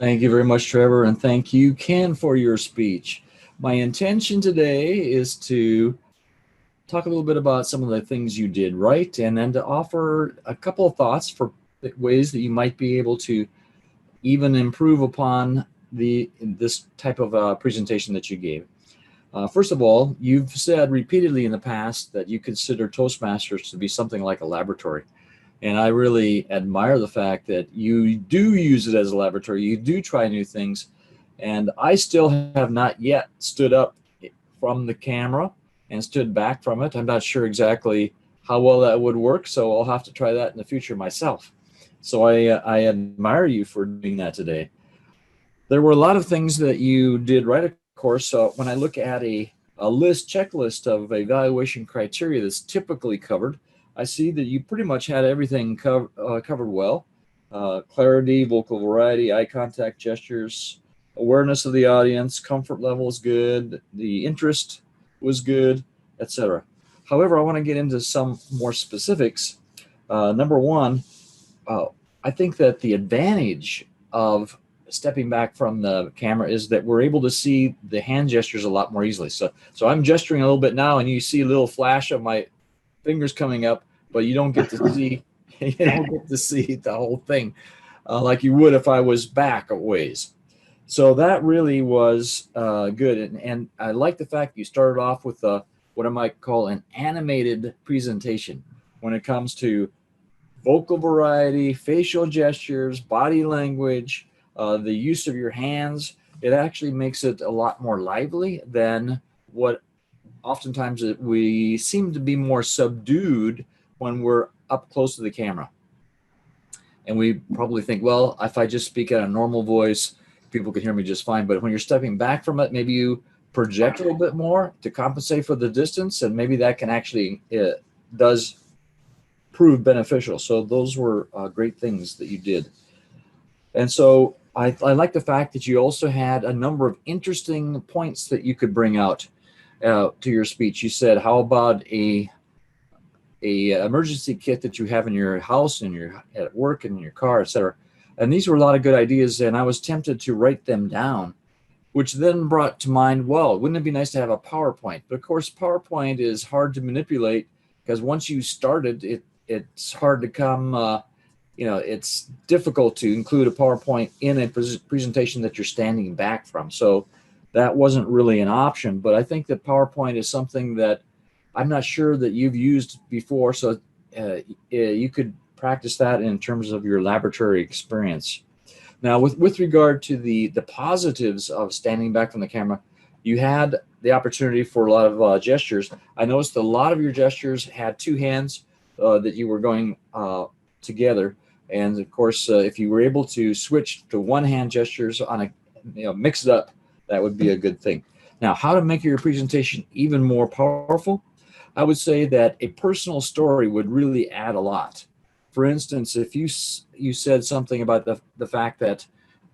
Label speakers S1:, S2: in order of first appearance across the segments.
S1: Thank you very much, Trevor, and thank you, Ken, for your speech. My intention today is to talk a little bit about some of the things you did right and then to offer a couple of thoughts for ways that you might be able to even improve upon this type of presentation that you gave. First of all, you've said repeatedly in the past that you consider Toastmasters to be something like a laboratory. And I really admire the fact that you do use it as a laboratory. You do try new things. And I still have not yet stood up from the camera and stood back from it. I'm not sure exactly how well that would work, so I'll have to try that in the future myself. So I admire you for doing that today. There were a lot of things that you did right, of course. So when I look at a checklist of evaluation criteria that's typically covered, I see that you pretty much had everything covered well. Clarity, vocal variety, eye contact, gestures, awareness of the audience, comfort level is good, the interest was good, etc. However, I want to get into some more specifics. Number one, uh, I think that the advantage of stepping back from the camera is that we're able to see the hand gestures a lot more easily. So I'm gesturing a little bit now, and you see a little flash of my fingers coming up, but you don't get to see you don't get to see the whole thing like you would if I was back a ways. So that really was good, and I like the fact you started off with what I might call an animated presentation when it comes to vocal variety, facial gestures, body language, the use of your hands. It actually makes it a lot more lively than what oftentimes we seem to be more subdued when we're up close to the camera. And we probably think, well, if I just speak at a normal voice, people can hear me just fine. But when you're stepping back from it, maybe you project a little bit more to compensate for the distance, and maybe that can actually does prove beneficial. So those were great things that you did. And so I like the fact that you also had a number of interesting points that you could bring out to your speech. You said, how about a emergency kit that you have in your house and your at work and in your car, etc. And these were a lot of good ideas, and I was tempted to write them down, which then brought to mind, well, wouldn't it be nice to have a PowerPoint? But of course, PowerPoint is hard to manipulate because once you started, it's hard to come. It's difficult to include a PowerPoint in a presentation that you're standing back from. So that wasn't really an option. But I think that PowerPoint is something that I'm not sure that you've used before. So you could practice that in terms of your laboratory experience. Now, with regard to the positives of standing back from the camera, you had the opportunity for a lot of gestures. I noticed a lot of your gestures had two hands that you were going together. And of course, if you were able to switch to one hand gestures on mix it up, that would be a good thing. Now, how to make your presentation even more powerful? I would say that a personal story would really add a lot. For instance, if you said something about the fact that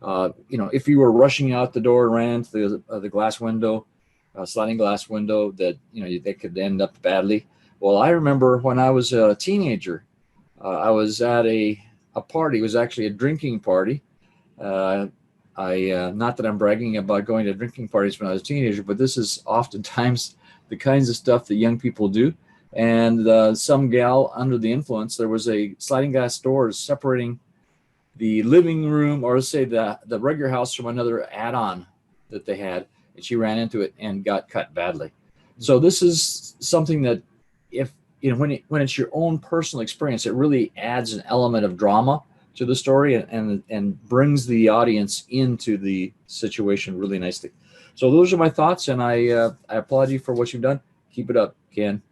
S1: if you were rushing out the door and ran into the glass window, sliding glass window, that that could end up badly. Well, I remember when I was a teenager, I was at a party. It was actually a drinking party. Uh, I not that I'm bragging about going to drinking parties when I was a teenager, but this is oftentimes the kinds of stuff that young people do. And some gal under the influence, there was a sliding glass doors separating the living room, or let's say the regular house, from another add-on that they had, and she ran into it and got cut badly. So this is something that, if when it's your own personal experience, it really adds an element of drama to the story and brings the audience into the situation really nicely. So those are my thoughts, and I applaud you for what you've done. Keep it up, Ken.